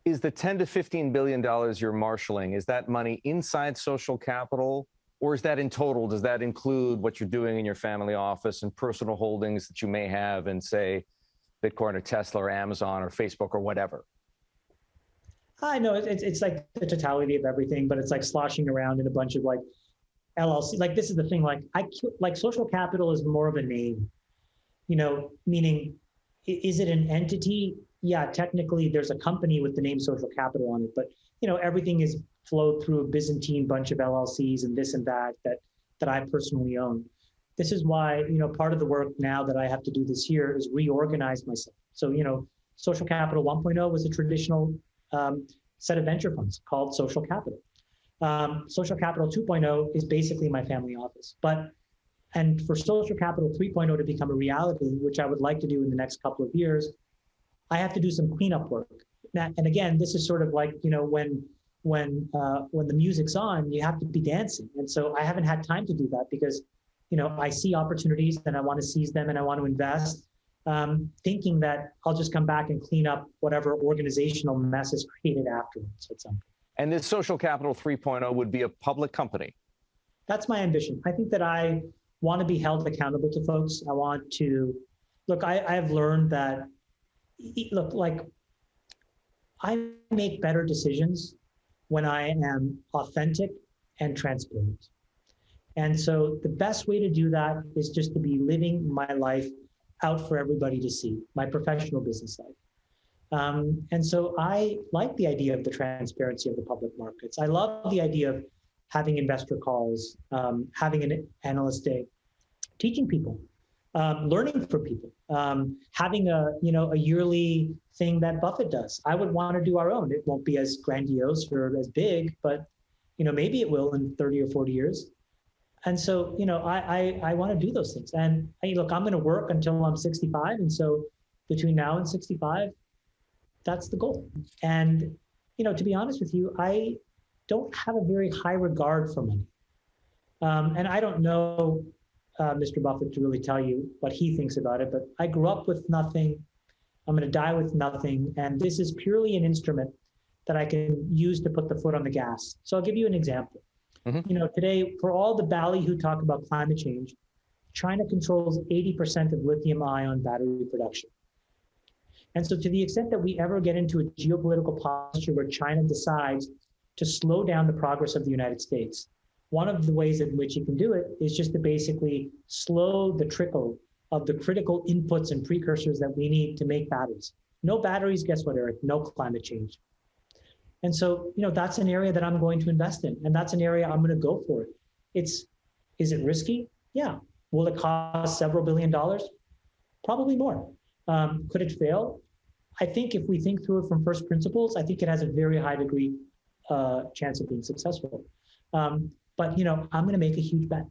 Is the 10 to $15 billion you're marshaling, is that money inside social capital, or is that in total? Does that include what you're doing in your family office and personal holdings that you may have in, say, Bitcoin or Tesla or Amazon or Facebook or whatever? I know it's like the totality of everything, but it's like sloshing around in a bunch of like LLC. Like this is the thing. Like social capital is more of a name, meaning is it an entity? Yeah, technically there's a company with the name social capital on it, but everything is flowed through a Byzantine bunch of LLCs and this and that I personally own. This is why, part of the work now that I have to do this year is reorganize myself. So, Social Capital 1.0 was a traditional set of venture funds called Social Capital. Social Capital 2.0 is basically my family office. And for Social Capital 3.0 to become a reality, which I would like to do in the next couple of years, I have to do some cleanup work. And again, this is sort of like, when the music's on, you have to be dancing. And so I haven't had time to do that because, I see opportunities and I want to seize them and I want to invest, thinking that I'll just come back and clean up whatever organizational mess is created afterwards at some point. And this Social Capital 3.0 would be a public company. That's my ambition. I think that I want to be held accountable to folks. I want to, look, I've learned that, I make better decisions when I am authentic and transparent. And so the best way to do that is just to be living my life out for everybody to see, my professional business life. And so I like the idea of the transparency of the public markets. I love the idea of having investor calls, having an analyst day, teaching people, learning from people, having a yearly thing that Buffett does. I would want to do our own. It won't be as grandiose or as big, but maybe it will in 30 or 40 years. And so, I want to do those things. And look, I'm going to work until I'm 65. And so between now and 65, that's the goal. And, to be honest with you, I don't have a very high regard for money. And I don't know Mr. Buffett to really tell you what he thinks about it, but I grew up with nothing. I'm going to die with nothing. And this is purely an instrument that I can use to put the foot on the gas. So I'll give you an example. Mm-hmm. Today, for all the ballyhoo talk about climate change, China controls 80% of lithium-ion battery production. And so to the extent that we ever get into a geopolitical posture where China decides to slow down the progress of the United States, one of the ways in which you can do it is just to basically slow the trickle of the critical inputs and precursors that we need to make batteries. No batteries, guess what, Eric? No climate change. And so, that's an area that I'm going to invest in. And that's an area I'm going to go for it. Is it risky? Yeah. Will it cost several $billion? Probably more. Could it fail? I think if we think through it from first principles, I think it has a very high degree chance of being successful. But, I'm going to make a huge bet.